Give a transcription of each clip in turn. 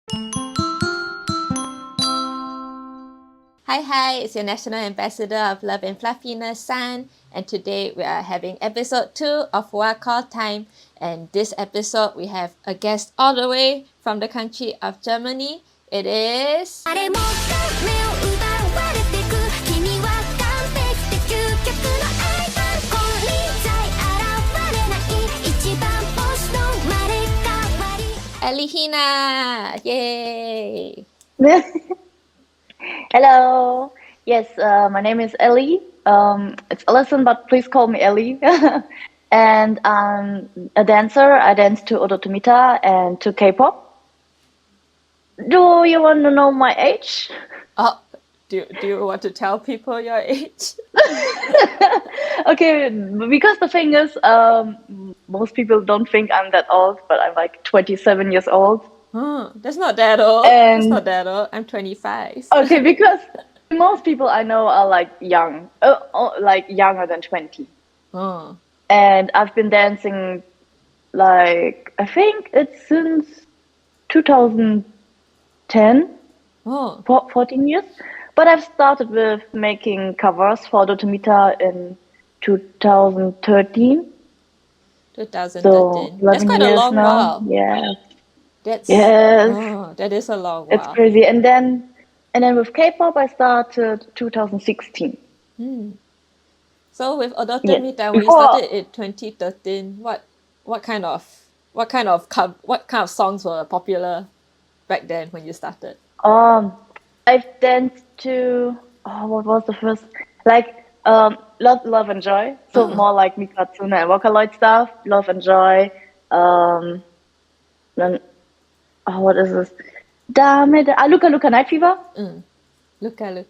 Hi, it's your National Ambassador of Love and Fluffiness, San, and today we are having episode 2 of Fuwa Call Time. And this episode, we have a guest all the way from the country of Germany. It is... Hina! Yay! Hello. Yes, my name is Ellie. It's Alison, but please call me Ellie. And I'm a dancer. I dance to Odottemita and to K-pop. Do you want to know my age? Oh, do you want to tell people your age? Okay, because the thing is, most people don't think I'm that old, but I'm like 27 years old. That's not that old. And That's not that old. I'm 25. okay, because most people I know are like young, like younger than 20. Oh. And I've been dancing like I think it's since 2010, Oh. 14 years. But I've started with making covers for Odottemita in 2013. 2013. So That's 11 quite a years long now. while. Yeah. That's Yes. Oh, that is a long It's while. crazy. And then with K-pop I started 2016. So with Yes. Odottemita, when you Before started in 2013, what kind of songs were popular back then when you started? I've danced to what was the first like Love and Joy. So more like Mikatsuna and Vocaloid stuff. Love and Joy. Then what is this? Dame de Luka Luka Night Fever Luka.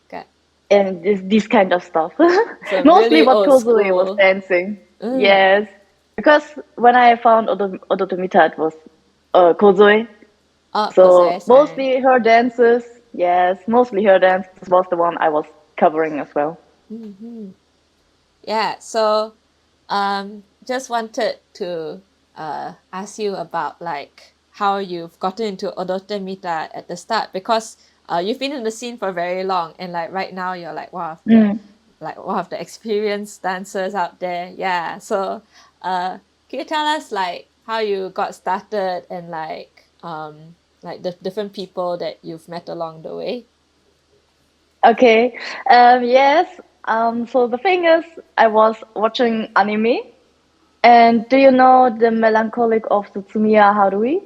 and this kind of stuff. So Mostly really what old Kozue was school. dancing. Yes, because when I found Odottemita, it was Kozue. Oh, So Kosei-san. mostly her dances. Yes, mostly her dances was the one I was covering as well. Yeah, so just wanted to ask you about like how you've gotten into Odottemita at the start, because you've been in the scene for very long, and like right now you're like one of the experienced dancers out there. Yeah, so can you tell us like how you got started and like the different people that you've met along the way? Okay. Yes. So the thing is, I was watching anime, and do you know the Melancholic of Tsutsumiya Harui?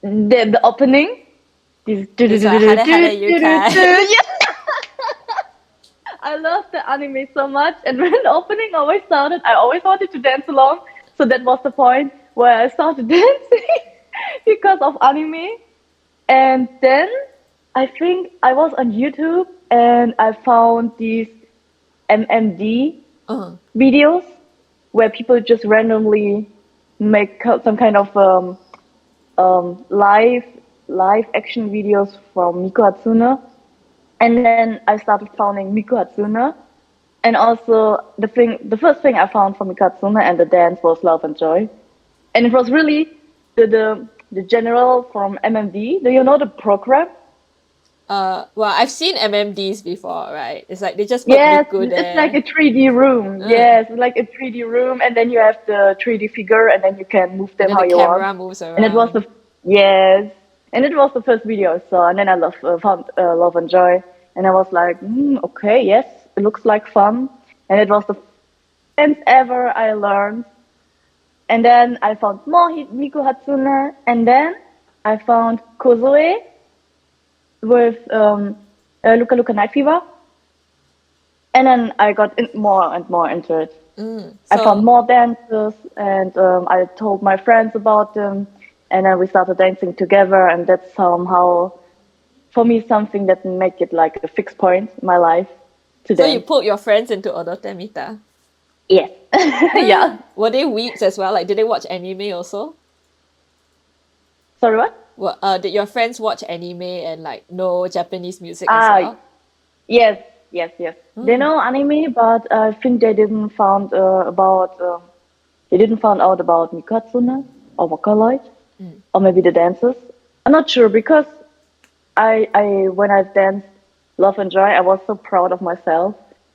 The opening. This It's a Hare Hare Yukai. Yes. I love the anime so much, and when the opening always started, I always wanted to dance along. So that was the point where I started dancing because of anime. And then I think I was on YouTube and I found these MMD videos where people just randomly make some kind of live action videos from Miku Hatsune. And then I started founding Miku Hatsune. And also the first thing I found from Miku Hatsune and the dance was Love and Joy. And it was really the general from MMD. Do you know the program? Well, I've seen MMDs before, right? It's like they just put Yes, Miku it's there. like a 3D room. Yes, like a 3D room, and then you have the 3D figure, and then you can move them And then how the you camera want. moves And it was around. yes, and it was the first video I saw, and then I found Love and Joy, and I was like, okay, yes, it looks like fun, and it was the dance ever I learned. And then I found more Miku Hatsune, and then I found Kozue with Luka Luka Night Fever. And then I got more and more into it. I found more dances, and I told my friends about them, and then we started dancing together, and that's somehow, for me, something that make it like a fixed point in my life to So you dance. put your friends into Odottemita. Yes. Yeah. Were they weeps as well? Like, did they watch anime also? Sorry, what? Well, did your friends watch anime and like know Japanese music as well? Yes. They know anime, but I think they didn't found they didn't find out about Mikatsune or Vocaloid, or maybe the dances. I'm not sure because I when I danced Love and Joy, I was so proud of myself.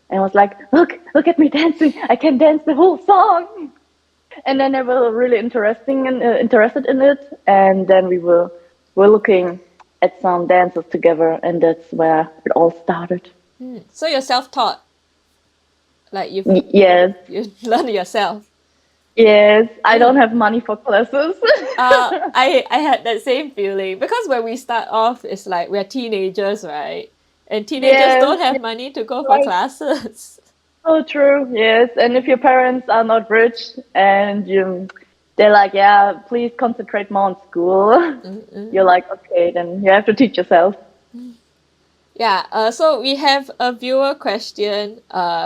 And I was like, look at me dancing. I can dance the whole song. And then I was really interested in it. And then were looking at some dances together, and that's where it all started. So you're self-taught, like Yes, you learn yourself. yes. I Mm. don't have money for classes. I had that same feeling because when we start off, it's like we're teenagers, right? And teenagers Yes, don't have yes, money to go for right. classes. So true. Yes, and if your parents are not rich and they're like, yeah, please concentrate more on school. You're like, okay, then you have to teach yourself. Yeah, so we have a viewer question,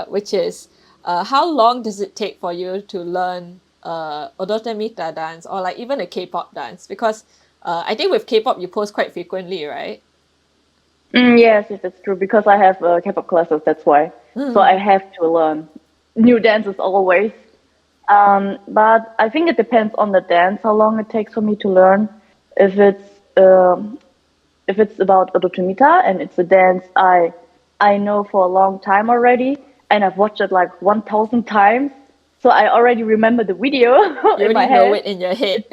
which is, how long does it take for you to learn Odottemita dance or like even a K-pop dance? Because I think with K-pop you post quite frequently, right? Yes, yes, it's true because I have K-pop classes. That's why. So I Mm. have to learn new dances always. But I think it depends on the dance how long it takes for me to learn. If it's um, if it's about Odottemita and it's a dance I know for a long time already and I've watched it like 1,000 times, so I already remember the video You in already my know head. it in your head.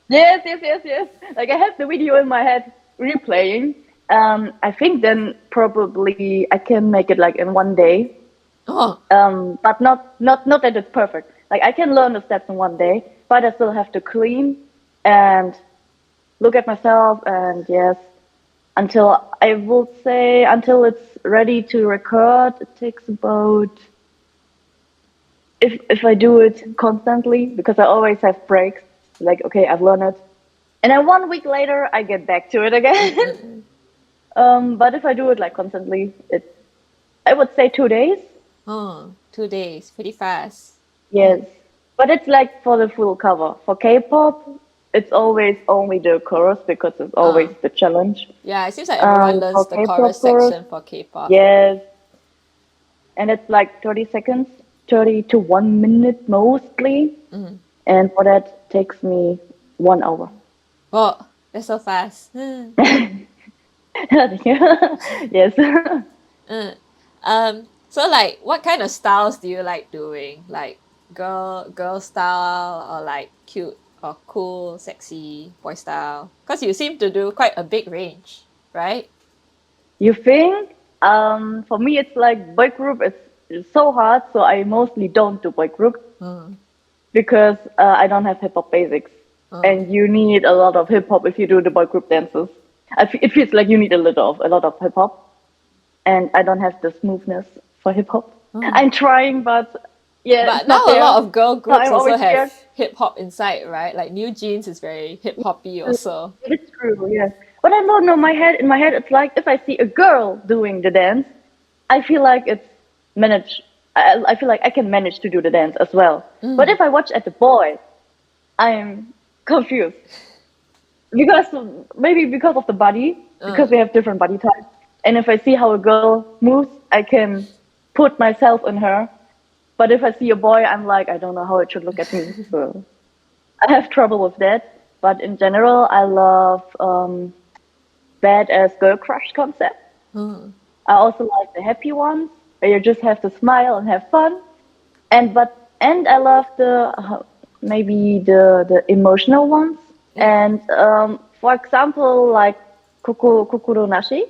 Yes, yes, yes, yes. Like I have the video in my head replaying. I think then probably I can make it like in 1 day. Oh, But not that it's perfect. Like I can learn the steps in 1 day, but I still have to clean and look at myself and yes, until I will say until it's ready to record, it takes about if I do it constantly because I always have breaks. Like okay, I've learned it, and then 1 week later I get back to it again. But if I do it like constantly, it I would say 2 days. oh, 2 days, pretty fast. Yes, but it's like for the full cover. For K-pop, it's always only the chorus because it's always Uh, the challenge. yeah, it seems like everyone For learns the chorus K-pop chorus, section for K-pop. yes, and it's like 30 seconds, 30 to 1 minute mostly, and for that takes me 1 hour. Oh, that's so fast. Yes. So like what kind of styles do you like doing? Like girl style or like cute or cool, sexy boy style? Because you seem to do quite a big range, right? You think? For me, it's like boy group. It's so hard, so I mostly don't do boy group Mm, because I don't have hip hop basics, mm, and you need a lot of hip hop if you do the boy group dances. It feels like you need a lot of hip hop, and I don't have the smoothness for hip hop. mm. I'm trying, but yeah, But it's now not a lot there. of girl So groups I'm also always have scared. hip hop inside, right? Like New Jeans is very hip hoppy also. It's true, yes. But I don't know. In my head, it's like if I see a girl doing the dance, I feel like it's managed. I feel like I can manage to do the dance as well. But if I watch at the boy, I'm confused because maybe because of the body, because we Uh, have different body types. And if I see how a girl moves, I can put myself in her. But if I see a boy, I'm like, I don't know how it should look at me. So I have trouble with that. But in general, I love badass girl crush concept. mm, I also like the happy ones where you just have to smile and have fun. And I love the maybe the emotional ones. And for example, like Kukuro Nashi.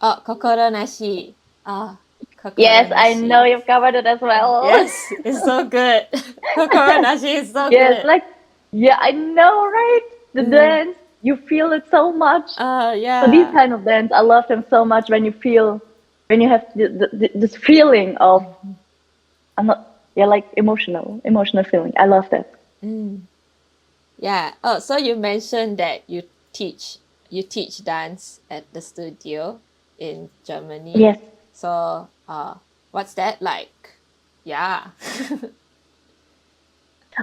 oh, kokoro nashi. Ah, kokoro Yes, I know nashi. you've covered it as well. Yes, it's so good. Kokoro nashi is so Yes, good. like yeah, I know, right? The dance, you feel it so much. So these Yeah. kind of dance, I love them so much when you feel, when you have this feeling of, I'm not, yeah, like emotional feeling. I love that. Yeah. Oh, so you mentioned that you teach dance at the studio in Germany. Yes. So, what's that like? Yeah.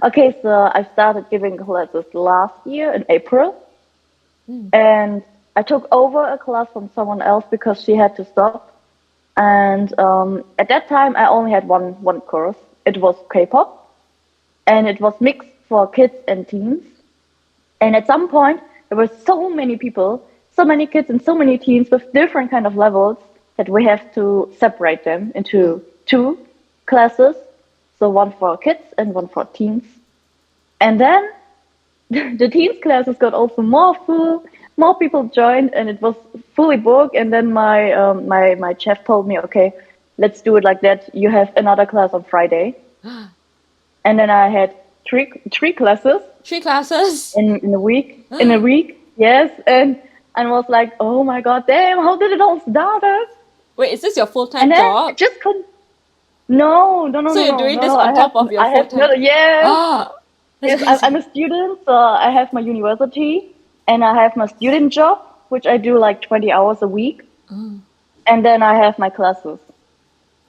Okay, so I started giving classes last year in April, and I took over a class from someone else because she had to stop. And at that time, I only had one course. It was K-pop, and it was mixed for kids and teens. And at some point, there were so many people, so many kids and so many teens with different kind of levels that we have to separate them into two classes. So one for kids and one for teens. And then the teens classes got also more full, more people joined, and it was fully booked. And then my chef told me, okay, let's do it like that. You have another class on Friday, and then I had three classes 3 classes. in a week. In a week, yes, and was like, oh my god, damn, how did it all started? Wait, is this your full-time And then I job? just couldn't. No, no, no, So no, you're no, doing no, this no. on top of your I have full-time no. job? Yes, Ah, that's yes. I'm crazy. a student, so I have my university, and I have my student job, which I do like 20 hours a week, and then I have my classes.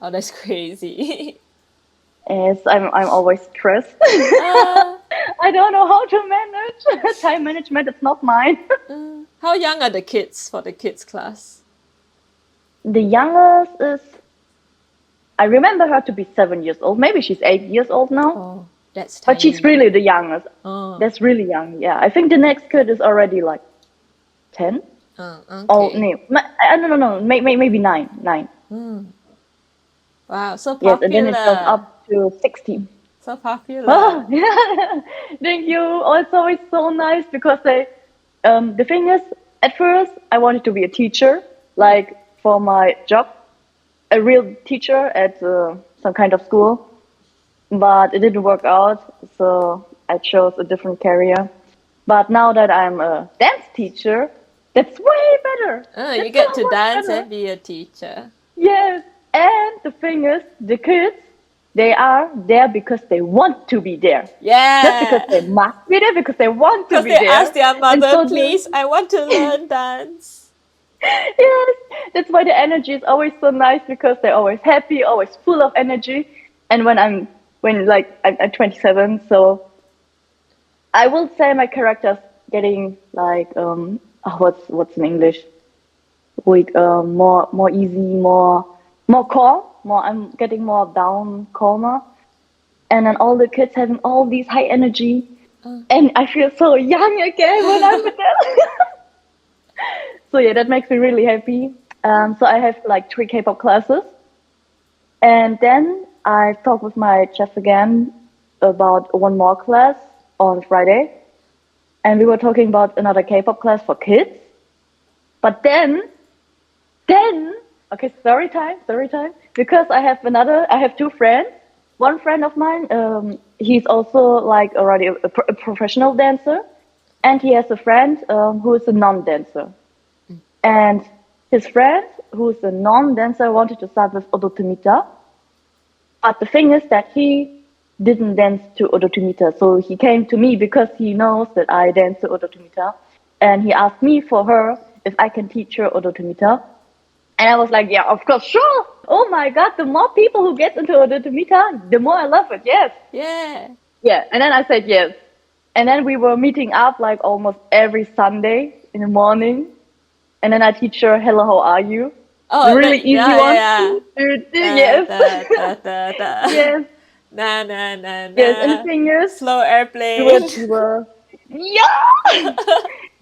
Oh, that's crazy. Yes, I'm always stressed. uh, I don't know how to manage time management. It's not mine. how young are the kids for the kids class? The youngest is. I remember her to be 7 years old. Maybe she's 8 years old now. Oh, that's But she's tiny. really the youngest. Oh, That's really young. Yeah, I think the next kid is already like 10. Oh okay. no, no, maybe nine, nine. Wow, so Yes, and then it goes popular. up to 16. So popular. Oh, yeah. Thank you. Also, it's so nice because the thing is, at first I wanted to be a teacher, like for my job, a real teacher at some kind of school, but it didn't work out, so I chose a different career. But now that I'm a dance teacher, that's way better. You That's get so to much dance better. and be a teacher. Yes, and the thing is, the kids, they are there because they want to be there. Not because Yeah. they must be there, because they want to Because be they ask there. their And mother, so the please, I want to learn dance. yes, that's why the energy is always so nice because they're always happy, always full of energy. And I'm 27, so I will say my character's getting like what's in English? Like more easy, more calm, more I'm getting more down, calmer. And then all the kids having all these high energy, and I feel so young again when I'm with them. So yeah, that makes me really happy. So I have like three K-pop classes, and then I talked with my chef again about one more class on Friday, and we were talking about another K-pop class for kids. But then, okay, story time, because I have two friends. One friend of mine, he's also like already a professional dancer, and he has a friend who is a non-dancer. And his friend, who is a non-dancer, wanted to start with Odottemita, but the thing is that he didn't dance to Odottemita, so he came to me because he knows that I dance to Odottemita, and he asked me for her if I can teach her Odottemita. And I was like, yeah, of course, sure. Oh my God, the more people who get into Odottemita, the more I love it. Yes. Yeah. Yeah. And then I said yes. And then we were meeting up like almost every Sunday in the morning. And then I teach her, hello, how are you? The Oh, really easy yeah, one. yeah. Da, Yes. da, da, da, da. Yes. Na, na, na, Yes. And the na. thing is, Slow we airplane. were, we were, yeah,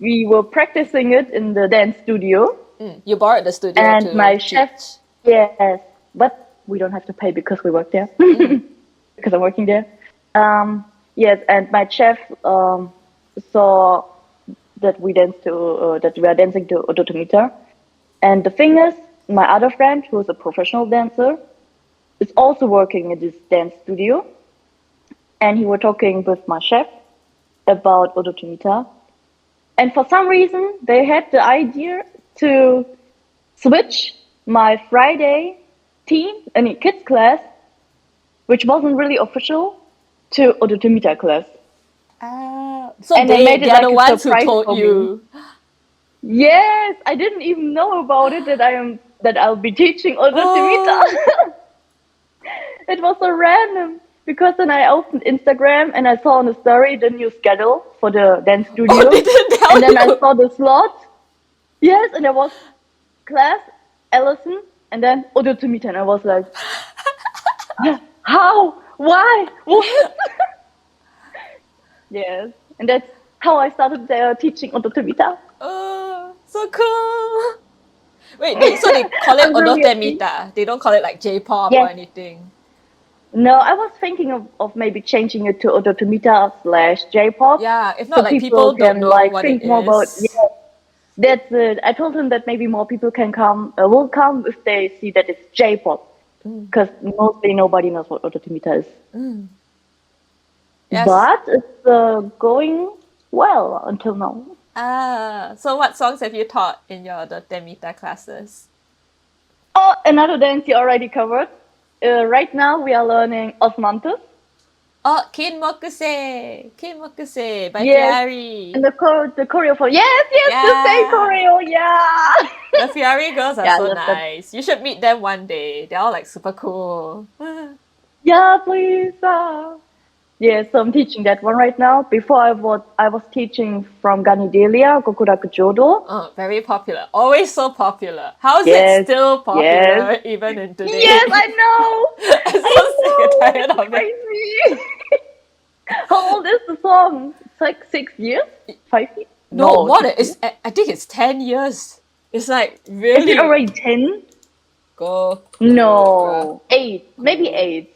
we were practicing it in the dance studio. You borrowed the studio And to my chef, teach. yes, but we don't have to pay because we work there, because I'm working there. Yes, and my chef saw that that we are dancing to Odottemita. And the thing is, my other friend, who is a professional dancer, is also working in this dance studio. And he was talking with my chef about Odottemita. And for some reason, they had the idea to switch my Friday kids class, which wasn't really official, to Odottemita class. So And they made they it are the like a ones who surprise told for me. you. Yes, I didn't even know about it that I'll be teaching Odottemita. Oh, It was so random because then I opened Instagram and I saw on the story the new schedule for the dance oh, studio, they didn't tell and then I you. saw the slot. Yes, and there was class, Allison, and then Odottemita, and I was like, how? Why? What? Yes, and that's how I started teaching Odottemita. Oh, so cool. Wait, so they call it I'm really happy. Odottemita. They don't call it like J-pop or Yes. anything. No, I was thinking of maybe changing it to Odottemita slash J-pop, Yeah, if so not, like people people don't can know like what it think more about. is. Yeah, that's it. I told him that maybe more people can come, will come if they see that it's J-pop, Mm, because mostly nobody knows what Odottemita is. mm. Yes. But it's going well until now. Ah, so what songs have you taught in your Odottemita classes? Oh, another dance you already covered. Right now we are learning Osmanthus. Oh, Kin Mokuse by Yes, and Fiari. the choreo for yes, the same Yeah. choreo. Yeah, The Fiari girls are yeah, I so love that. nice. You should meet them one day. They're all like super cool. Yeah, please. Yeah, so I'm teaching that one right now. Before I was teaching from Ganidelia, Gokuraku Jodo. Oh, very popular. Always so popular. How is it Yes, still yes, popular even in yes. today? I know, I'm I so sick and know. tired It's of it. crazy. How old is the song? It's like 6 years, 5 years. No, No, more than 6 years. it's. I think it's 10 years. It's like Is it really already 10? Gokura No, 8, maybe 8.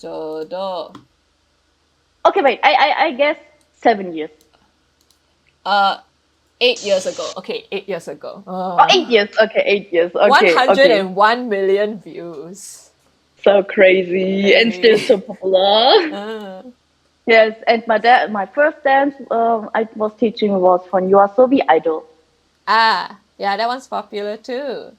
Jodo. Okay, wait. I guess 7 years. Uh, 8 years ago. Okay, 8 years ago. Oh, 8 years. Okay, 8 years. One Okay, hundred okay. and one million views. So crazy and still Crazy. so popular. Uh, Yes, and my first dance I was teaching was from Yoasobi Idol. yeah, that one's popular too.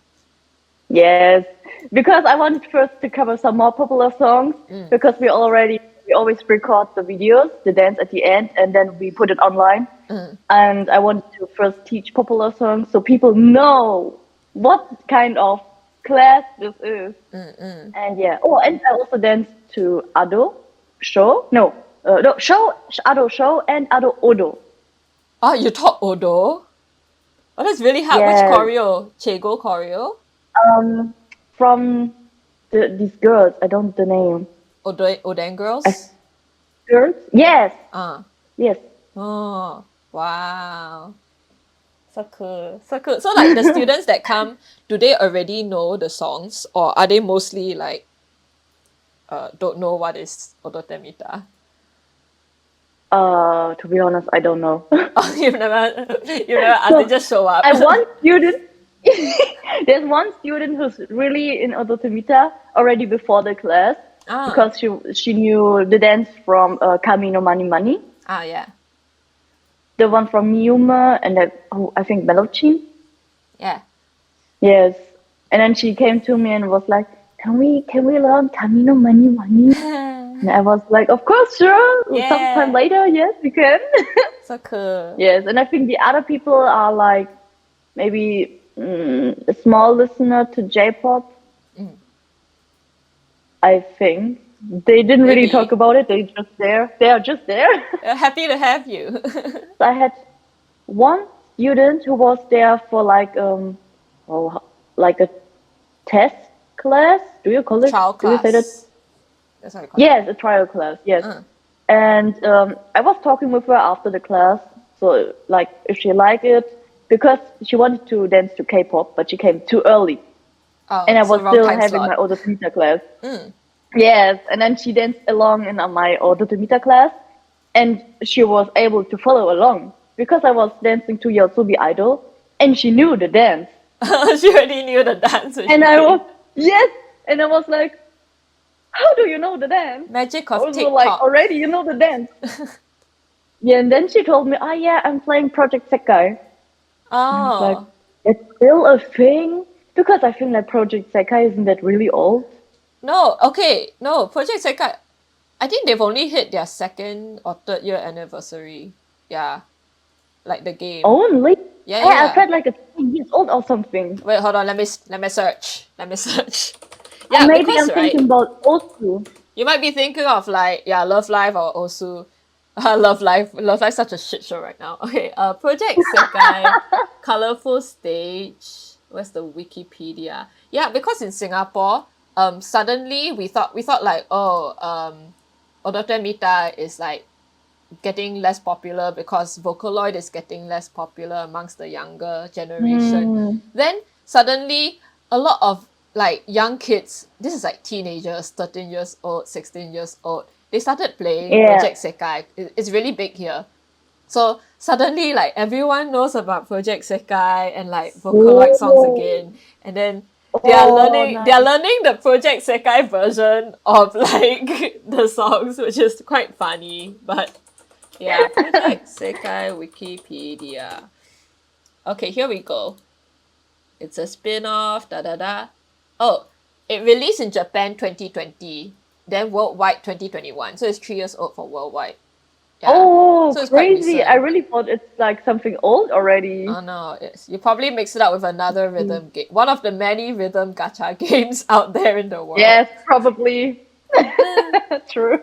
Yes, because I wanted first to cover some more popular songs Mm, because we always record the videos, the dance at the end, and then we put it online. mm, And I wanted to first teach popular songs so people know what kind of class this is. mm. And yeah, oh, and I also danced to Ado show, no show, Ado show and Ado Odo. Oh, you taught Odo? Oh, that's really hard. Which Yes, choreo? Chego choreo? um, from these girls. I don't know the name. Oden I, girls? girls? Yes, Uh. yes. Oh, wow. So cool. So cool. So like the students that come, do they already know the songs or are they mostly like don't know what is Odottemita? To be honest, I don't know. Oh, you've never asked, they So just show up. I one student. There's one student who's really in Odottemita already before the class Ah, because she knew the dance from Camino Mani Mani, yeah. the one from Miuma and I think Melochin. Yeah. Yes, and then she came to me and was like, "Can we learn Camino Mani Mani?" And I was like, "Of course, sure. Sometime Yeah. later, yes, we can." So cool. Yes, and I think the other people are like maybe a small listener to J-pop. Mm, I think they didn't really talk maybe. about it. They just there. They are just there. Happy to have you. I had one student who was there for like oh, like a test class. Do you call it? Trial Do you say that? class. That's what I call it. Yes, a trial class. Yes. Uh, And I was talking with her after the class, so like if she liked it, because she wanted to dance to K-pop, but she came too early, and oh, I so was wrong still time having my slot. Odottemita class. Mm. Yes, and then she danced along in my Odottemita class, and she was able to follow along because I was dancing to Yotsubi Idol, and she knew the dance, She already knew the dance when and she I was came. yes, and I was like, how do you know the dance? Magic of Also, like TikTok. already you know the dance. Yeah, and then she told me, oh yeah, I'm playing Project Sekai. And I was like, Oh. it's still a thing? Because I feel like Project Sekai isn't that really old? No, okay. No, Project Sekai, I think they've only hit their second or third year anniversary. Yeah, like the game. Only? Yeah, yeah, Yeah, I yeah. felt like it's 10 years old or something. Wait, hold on. Let me search. Let me search. Or Yeah, maybe because I'm thinking right, about Osu. you might be thinking of like Love Live or Osu. Love Live, such a shit show right now. Okay, Project Sekai, colorful stage. Where's the Wikipedia? Yeah, because in Singapore, suddenly we thought like, oh, Odottemita is like getting less popular because Vocaloid is getting less popular amongst the younger generation. Mm, Then suddenly a lot of like young kids, this is like teenagers, 13 years old, 16 years old, they started playing yeah. Project Sekai. It's really big here. So suddenly like everyone knows about Project Sekai and like Vocaloid songs Oh, again. And then oh, they are nice. learning the Project Sekai version of like the songs, which is quite funny. But yeah, Project Sekai Wikipedia. Okay, here we go. It's a spin-off, da da da. Oh, it released in Japan 2020, then worldwide 2021. So it's 3 years old for worldwide. Yeah. Oh, So it's quite crazy. I recent. really thought it's like something old already. Oh no, it's, you probably mix it up with another Mm. rhythm game. One of the many rhythm gacha games out there in the world. Yes, probably. True.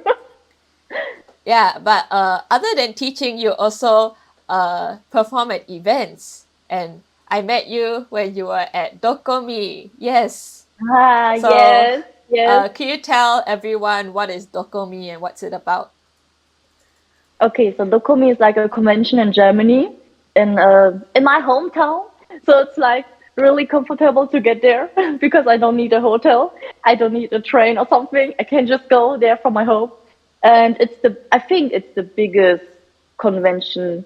Yeah, but other than teaching, you also perform at events. And I met you when you were at Dokomi. Yes. Ah, So yes, yes. can you tell everyone what is Dokomi and what's it about? Okay, so Dokumi is like a convention in Germany, in my hometown. So it's like really comfortable to get there because I don't need a hotel, I don't need a train or something. I can just go there from my home, and I think it's the biggest convention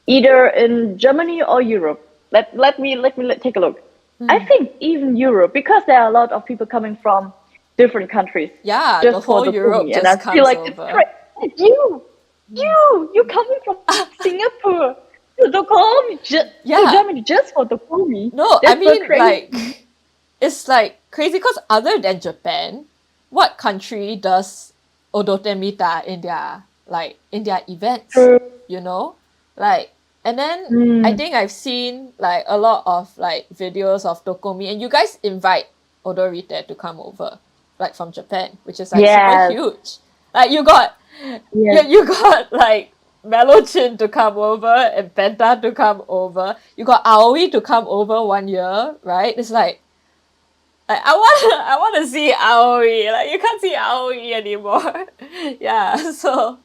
either in Germany or Europe. Let me take a look. I Hmm. think even Europe because there are a lot of people coming from different countries Yeah, the just for whole the Europe Kumi, and I just feel comes like it's over. great. You coming from Singapore to the Kumi, to Yeah. Germany just for the Kumi. No, I That's so mean crazy. like it's like crazy because other than Japan, what country does Odottemita in their events? True. You know? Like and then I Mm, think I've seen like a lot of like videos of Dokomi and you guys invite Odorite to come over, like from Japan, which is like super yes, huge. Like yes. you got like Melochin to come over and Penta to come over. You got Aoi to come over 1 year, right? It's like I want to see Aoi. Like you can't see Aoi anymore. Yeah, so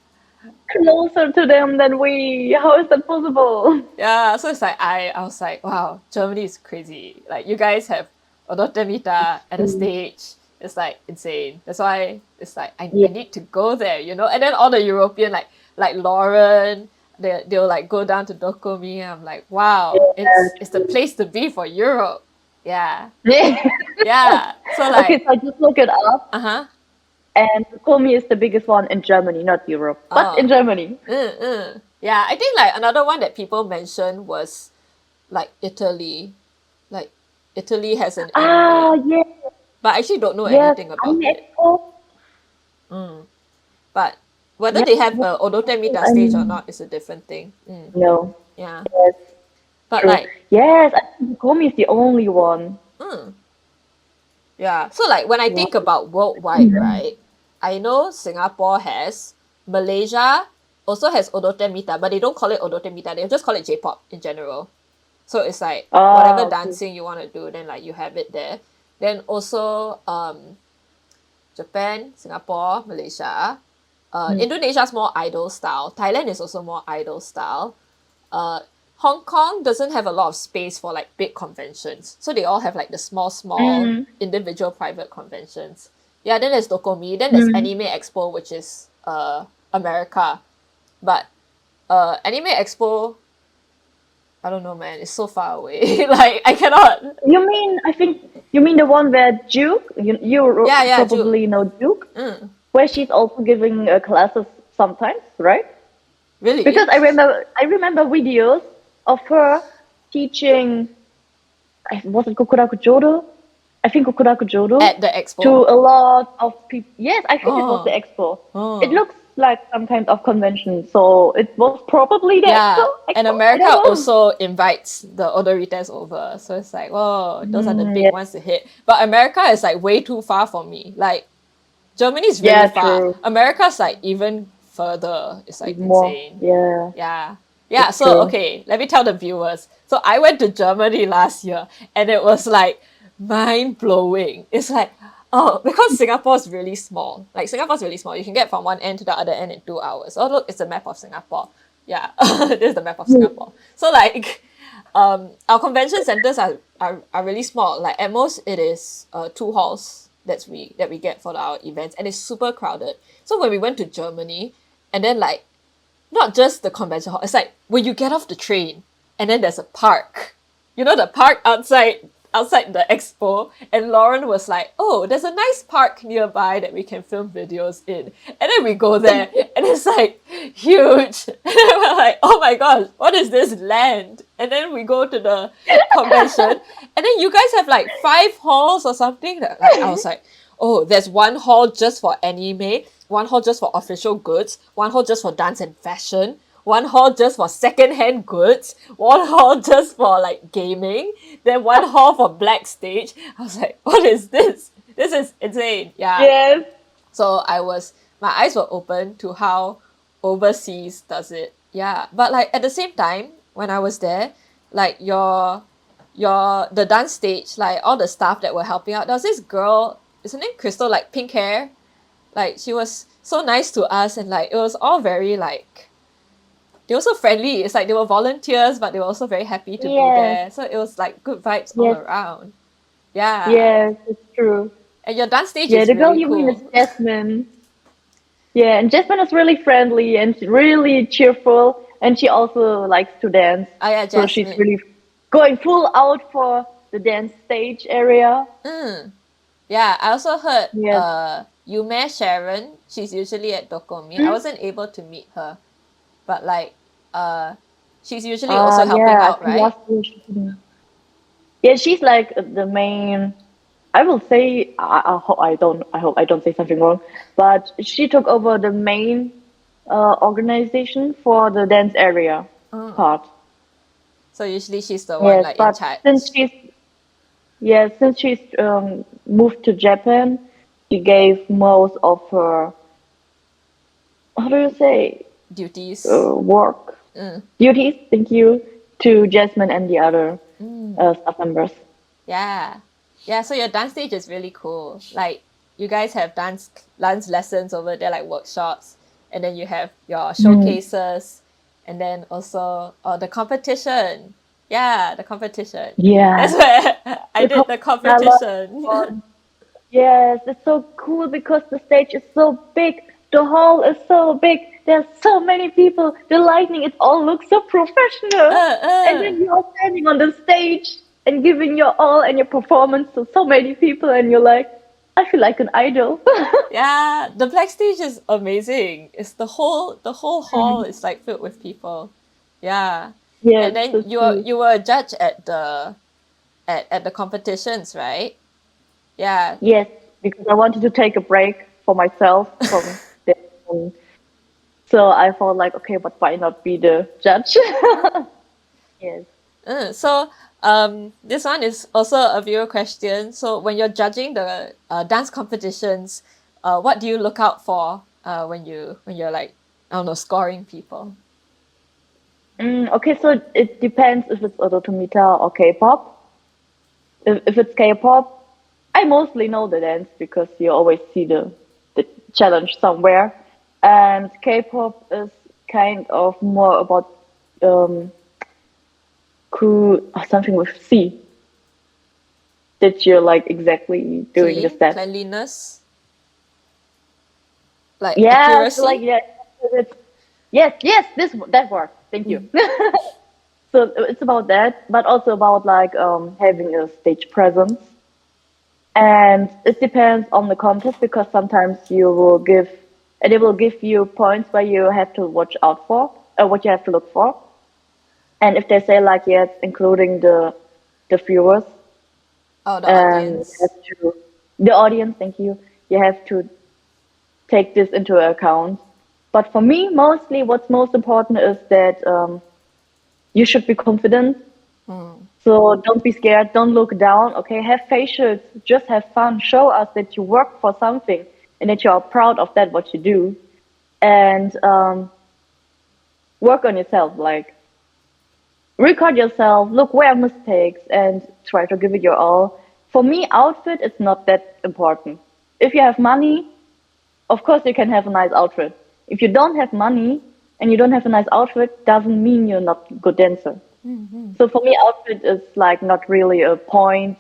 Closer to them than we. How is that possible? yeah, so it's like I was like, wow, Germany is crazy. Like you guys have Odottemita at a Mm, stage. It's like insane. That's why it's like I yeah, need to go there, you know? And then all the European like Lauren, they'll like go down to Dokomi. I'm like, wow, yeah, it's the true. place to be for Europe. Yeah. Yeah. Yeah. So Okay, like, so I just look it up, uh-huh. and Komi is the biggest one in Germany, not Europe, but in Oh. Germany. Yeah, I think like another one that people mentioned was like Italy. Like Italy has an Ah, anime, yes, but I actually don't know yes, anything about Anime it. Expo. But whether Yes, they have yes, a Odotemita stage or anime. not is a different thing. No, Yeah. yes, But true. like, Yes, I think Komi is the only one. mm, yeah. So like when I Wow. think about worldwide, right? I know Singapore has, Malaysia also has Odotemita, but they don't call it Odotemita. They just call it J-pop in general. So it's like whatever Ah, okay. dancing you want to do, then like you have it there. Then also Japan, Singapore, Malaysia. Mm. Indonesia's more idol style. Thailand is also more idol style. Uh, Hong Kong doesn't have a lot of space for like big conventions, so they all have like the small Mm. individual private conventions. Yeah, then there's Dokomi, then there's Mm. Anime Expo, which is America. But Anime Expo, I don't know, man, it's so far away. Like I cannot. You mean, I think, you mean the one where Duke, Yeah, yeah, Jude. probably know Duke, Mm, where she's also giving classes sometimes, right? really? Because I remember videos of her teaching. Was it Kokuraku Jodo? I think Kokuraku Jodo At the to expo? a lot of people. Yes, I think it was the Oh, expo. It oh. looks like some kind of convention, so it was probably the expo. Yeah, and Expo, I America don't know. also invites the odorites over. So it's like, whoa, those are the big Yeah, ones to hit. But America is like way too far for me. Like Germany's really yeah, far. true. America's like even further. It's like Even more. insane. Yeah, Yeah. Yeah, it's so true. okay, let me tell the viewers. So I went to Germany last year and it was like mind blowing. It's like Oh, because Singapore's really small. Like Singapore's really small. You can get from one end to the other end in 2 hours. Oh, look, it's a map of Singapore. Yeah, this is the map of Singapore. So like, our convention centers are really small. Like at most, it is two halls that we get for our events, and it's super crowded. So when we went to Germany, and then like not just the convention hall. It's like when you get off the train and then there's a park. You know the park outside the expo, and Lauren was like, "Oh, there's a nice park nearby that we can film videos in." And then we go there, and it's like huge. And then we're like, "Oh my gosh, what is this land?" And then we go to the convention, and then you guys have like 5 halls or something. That like I was like, "Oh, there's one hall just for anime, one hall just for official goods, one hall just for dance and fashion, one hall just for secondhand goods, one hall just for like gaming, then one hall for black stage." I was like, what is this? This is insane. Yeah. Yes. So my eyes were open to how overseas does it. Yeah. But like at the same time, when I was there, like the dance stage, like all the staff that were helping out, there was this girl, is her name Crystal, like pink hair. Like she was so nice to us, and like it was all very like they were so friendly. It's like they were volunteers, but they were also very happy to be Yes. there. So it was like good vibes all Yes. around. Yeah. Yes. It's true. And your dance stage Yeah, is the girl really you mean is cool. Jasmine. Yeah, and Jasmine is really friendly and really cheerful, and she also likes to dance. Oh yeah, So she's Jasmine. really going full out for the dance stage area. Mm. Yeah, I also heard Yes. Yume Sharon, she's usually at Dokomi. I Hmm? wasn't able to meet her, but like uh she's usually also helping Yeah, I out, think right? last year she couldn't. Yeah, she's like the main. I will say I hope I don't say something wrong, but she took over the main organization for the dance area Mm. part. So usually she's the one Yes, like in but since charge. she's moved to Japan, she gave most of her, how do you say, Duties. work Mm. duties. Thank you, to Jasmine and the other Mm. staff members. Yeah. Yeah, so your dance stage is really cool. Like you guys have dance lessons over there, like workshops, and then you have your Mm. showcases, and then also the competition. Yeah, the competition. Yeah, That's where I the did the I love competition. it. Yes, it's so cool because the stage is so big. The hall is so big. There's so many people. The lighting, it all looks so professional. And uh. then you're standing on the stage and giving your all and your performance to so many people, and you're like, I feel like an idol. Yeah, the black stage is amazing. It's the whole hall is like filled with people. Yeah. Yes, And then so you true. you were a judge at the competitions, right? Yeah. Yes, because I wanted to take a break for myself from this. um, So I thought like, okay, but why not be the judge? Yes. So this one is also a viewer question. So when you're judging the dance competitions, what do you look out for when you're like, I don't know, scoring people? Okay, so it depends if it's Odottemita or K-pop. If it's K-pop, I mostly know the dance because you always see the challenge somewhere. And K-pop is kind of more about um, something with C, that you're like exactly doing the Clean, steps. cleanliness, like Yeah, so like accuracy. yeah, it's, yes, yes, this that word. Thank you. Mm. So it's about that, but also about like having a stage presence. And it depends on the contest because sometimes you will give, and they will give you points where you have to watch out for, or what you have to look for. And if they say like yes, including the viewers, Oh, the and you audience. have to the audience, thank you, you have to take this into account. But for me, mostly what's most important is that you should be confident. Mm. So don't be scared. Don't look down. Okay, have facials. Just have fun. Show us that you work for something and that you are proud of that what you do, and work on yourself. Like record yourself. Look where are mistakes and try to give it your all. for me, outfit is not that important. If you have money, of course you can have a nice outfit. If you don't have money and you don't have a nice outfit, doesn't mean you're not a good dancer. So for me, outfit is like not really a point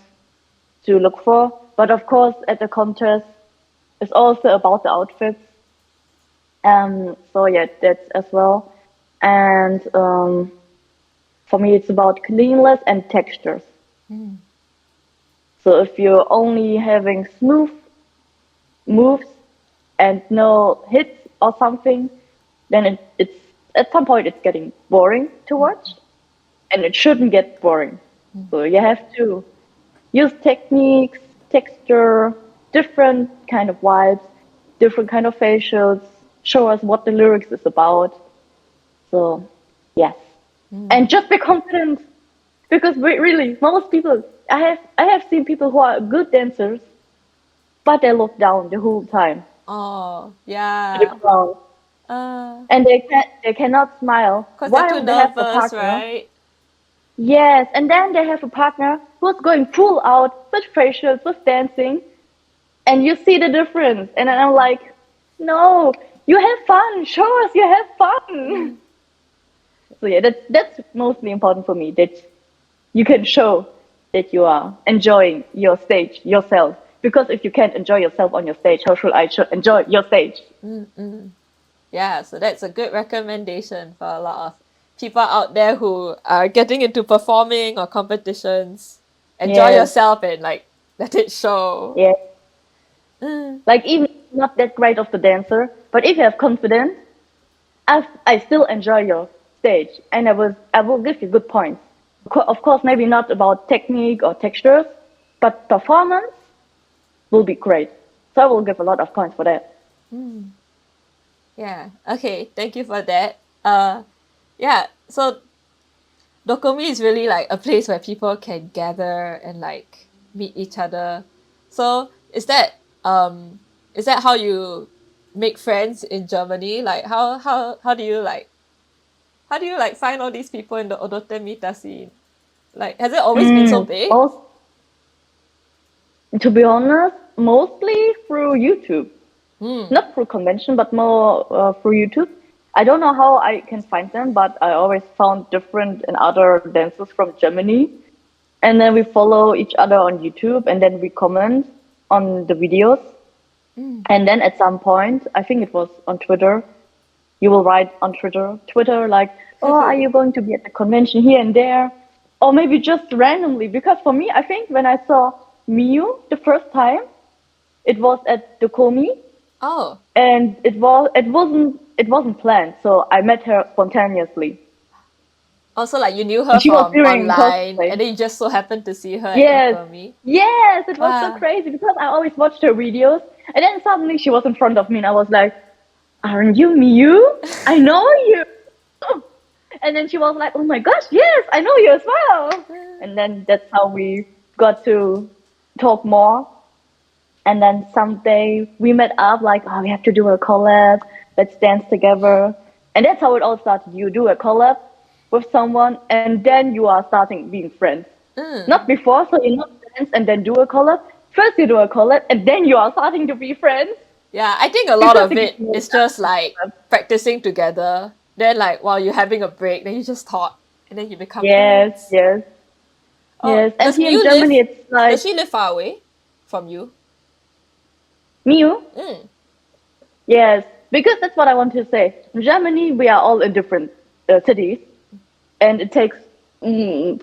to look for. But of course, at the contest, it's also about the outfits. So yeah, that's as well. And for me, it's about cleanliness and textures. So if you're only having smooth moves and no hits or something, then it's at some point it's getting boring to watch, and it shouldn't get boring. So you have to use techniques, texture, different kind of vibes, different kind of facials, show us what the lyrics is about. So yes, and just be confident because really most people I have seen people who are good dancers, but they look down the whole time Oh, to the yeah. crowd, Uh, and they cannot smile because they're too while they have a nervous, partner. right? Yes, and then they have a partner who's going full out with facials, with dancing, and you see the difference. And then I'm like, no, you have fun. Show us you have fun. So yeah, that's mostly important for me that you can show that you are enjoying your stage yourself. Because if you can't enjoy yourself on your stage, how should I enjoy your stage? Yeah, so that's a good recommendation for a lot of people out there who are getting into performing or competitions. Enjoy Yes, yourself and like let it show. yes. Like even not that great of the dancer, but if you have confidence, I still enjoy your stage, and I will give you good points. Of course, maybe not about technique or textures, but performance will be great. So I will give a lot of points for that. Yeah. Okay. Thank you for that. Yeah. So Dokomi is really like a place where people can gather and like meet each other. So is that how you make friends in Germany? Like how do you like find all these people in the Odottemita scene? Like has it always been so big? Most, to be honest, mostly through YouTube, not through convention, but more through YouTube. I don't know how I can find them, but I always found different and other dancers from Germany, and then we follow each other on YouTube, and then we comment on the videos. And then at some point, I think it was on Twitter, you will write on Twitter like, oh, are you going to be at the convention here and there? Or maybe just randomly. Because for me, I think when I saw Miyu the first time, it was at the Komi, Oh. and it wasn't planned. So I met her spontaneously. Also like you knew her And she was from doing online and cosplay. then you just so happened to see her at Yes. Dokomi. Yes, it was so Wow. crazy because I always watched her videos, and then suddenly she was in front of me and I was like, aren't you Miyu? I know you. And then she was like, oh my gosh, yes, I know you as well. And then that's how we got to talk more. And then someday we met up like, oh, we have to do a collab. Let's dance together. And that's how it all started. You do a collab with someone, and then you are starting being friends. Not before, so you not dance and then do a collab. First you do a collab, and then you are starting to be friends Yeah, I think a lot because of you get it to know is each other just through like collab. practicing together. Then like while you're having a break, then you just talk and then you become Yes, friends. yes, Oh, yes. And here in Germany, it's does like she live far away from you? Miu. Mm. Yes, because that's what I want to say. In Germany, we are all in different cities, and it takes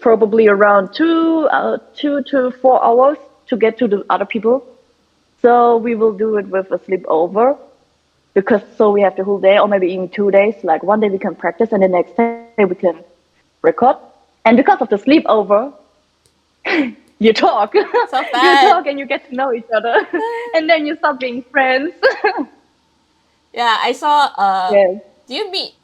probably around 2 to 4 hours to get to the other people. So we will do it with a sleepover because so we have the whole day, or maybe even 2 days. Like one day we can practice, and the next day we can record. And because of the sleepover, you talk, So you fun. talk, and you get to know each other, and then you start being friends. Yeah, I saw Yes. do you meet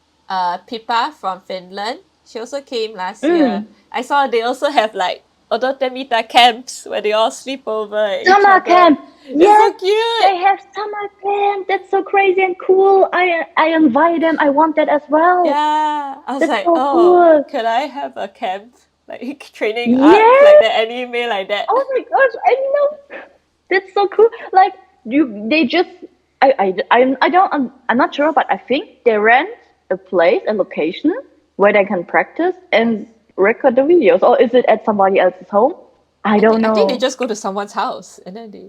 Pippa from Finland? She also came last year. Mm. I saw they also have like Odottemita camps where they all sleep over at each Summer other. camp. It's so Yes, cute. they have summer camp. That's so crazy and cool. I invite them. I want that as well. Yeah. I was That's like, so oh, cool. could I have a camp like training arc, like Yes. the anime, like that. Oh my gosh, I know. That's so cool. Like they just, I don't, I'm not sure, but I think they rent a place, a location where they can practice and record the videos, or is it at somebody else's home? I don't I think they know. just go to someone's house and then they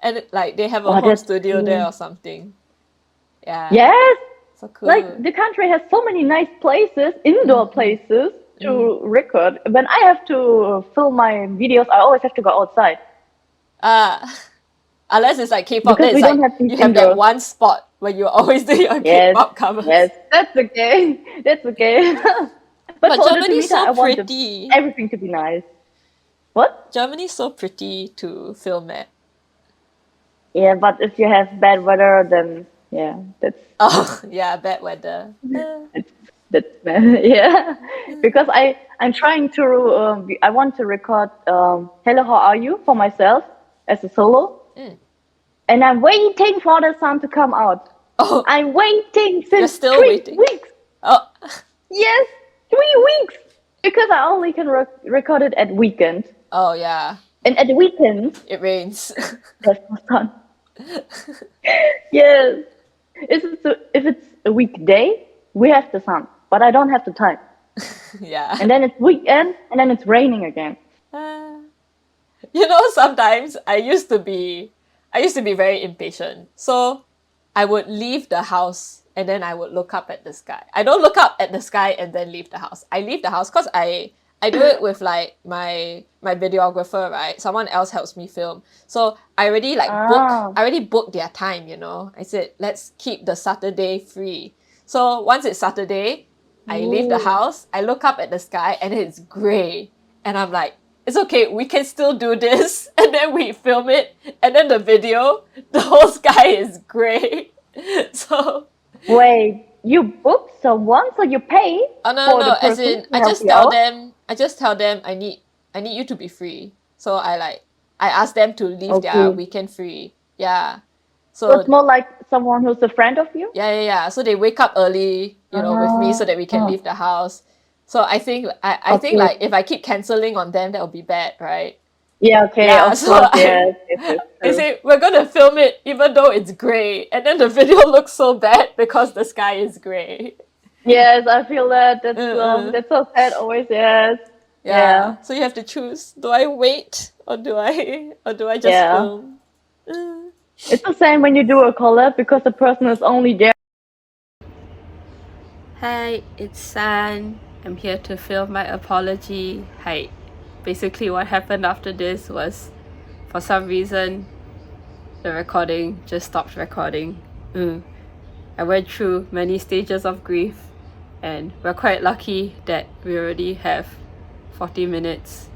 and like they have a Oh, home that's studio there cool. or something. Yeah, Yes, so like cool. the country has so many nice places, indoor Mm-hmm. places Mm. to record. When I have to film my videos, I always have to go outside Uh unless it's like K-pop, because then it's we don't like have these you have that indoors. one spot where you always do your Yes, K-pop covers. yes, that's okay. That's okay. But But for Germany's Odottemita, so I want pretty. everything to be nice. What? Germany's so pretty to film at. Yeah, but if you have bad weather, then yeah, Oh, yeah, bad weather. that's that's bad. Yeah, because I'm trying to I want to record "Hello, how are you" for myself as a solo, Mm. and I'm waiting for the sun to come out. Oh, I'm waiting you're since still three waiting? weeks. Oh, Yes, 3 weeks because I only can record it at weekend, oh yeah, and at the weekends it rains. there's no sun. Yes. If it's a weekday, we have the sun, but I don't have the time. Yeah. And then it's weekend, and then it's raining again. Uh, sometimes I used to be very impatient. So I would leave the house and then I would look up at the sky. I don't look up at the sky and then leave the house. I leave the house because I do it with like my videographer, right? Someone else helps me film. So Ah, I already booked their time. I said, let's keep the Saturday free. So once it's Saturday, I leave the ooh, house, I look up at the sky and it's gray. And I'm like, it's okay, we can still do this. And then we film it. And then the video, the whole sky is gray. So, wait, you booked someone, so you pay oh no, no, for the no. As person in, to help you out? I just tell them I need you to be free. So I ask them to leave their Okay. weekend free. Yeah. So it's So more like someone who's a friend of you? yeah, yeah, yeah. So they wake up early, with me so that we can Ah, leave the house. So I think okay. like if I keep canceling on them, that would be bad, right? Yeah, okay, Yeah, of so course, yes, yes, yes, I true. say we're gonna film it even though it's gray, and then the video looks so bad because the sky is gray. Yes, I feel that. Uh-uh. That's so sad always, yes. Yeah, Yeah, so you have to choose. Do I wait or do I just yeah. film? Uh. It's the same when you do a collab because the person is only there. Hi, it's San. I'm here to film my apology. Hi. Basically, what happened after this was, for some reason, the recording just stopped recording. I went through many stages of grief, and we're quite lucky that we already have 40 minutes.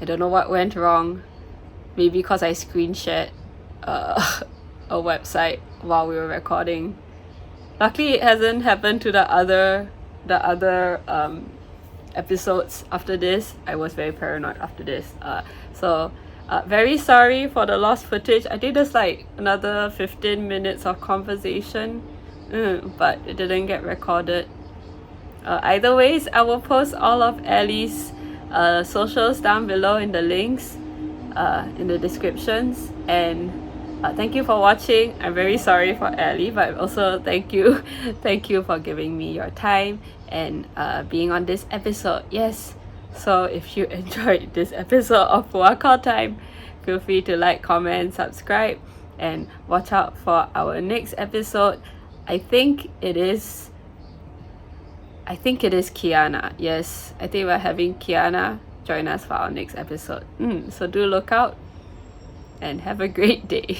I don't know what went wrong. Maybe because I screen shared a website while we were recording. Luckily, it hasn't happened to the other episodes after this. I was very paranoid after this. Very sorry for the lost footage. I think there's like another 15 minutes of conversation, but it didn't get recorded. Either ways, I will post all of Ellie's socials down below in the links, in the descriptions. And thank you for watching. I'm very sorry for Ellie, but also thank you, thank you for giving me your time and being on this episode. Yes. So if you enjoyed this episode of Fuwa Call Time, feel free to like, comment, subscribe, and watch out for our next episode. I think it is Kiana. Yes, I think we're having Kiana join us for our next episode. So do look out and have a great day.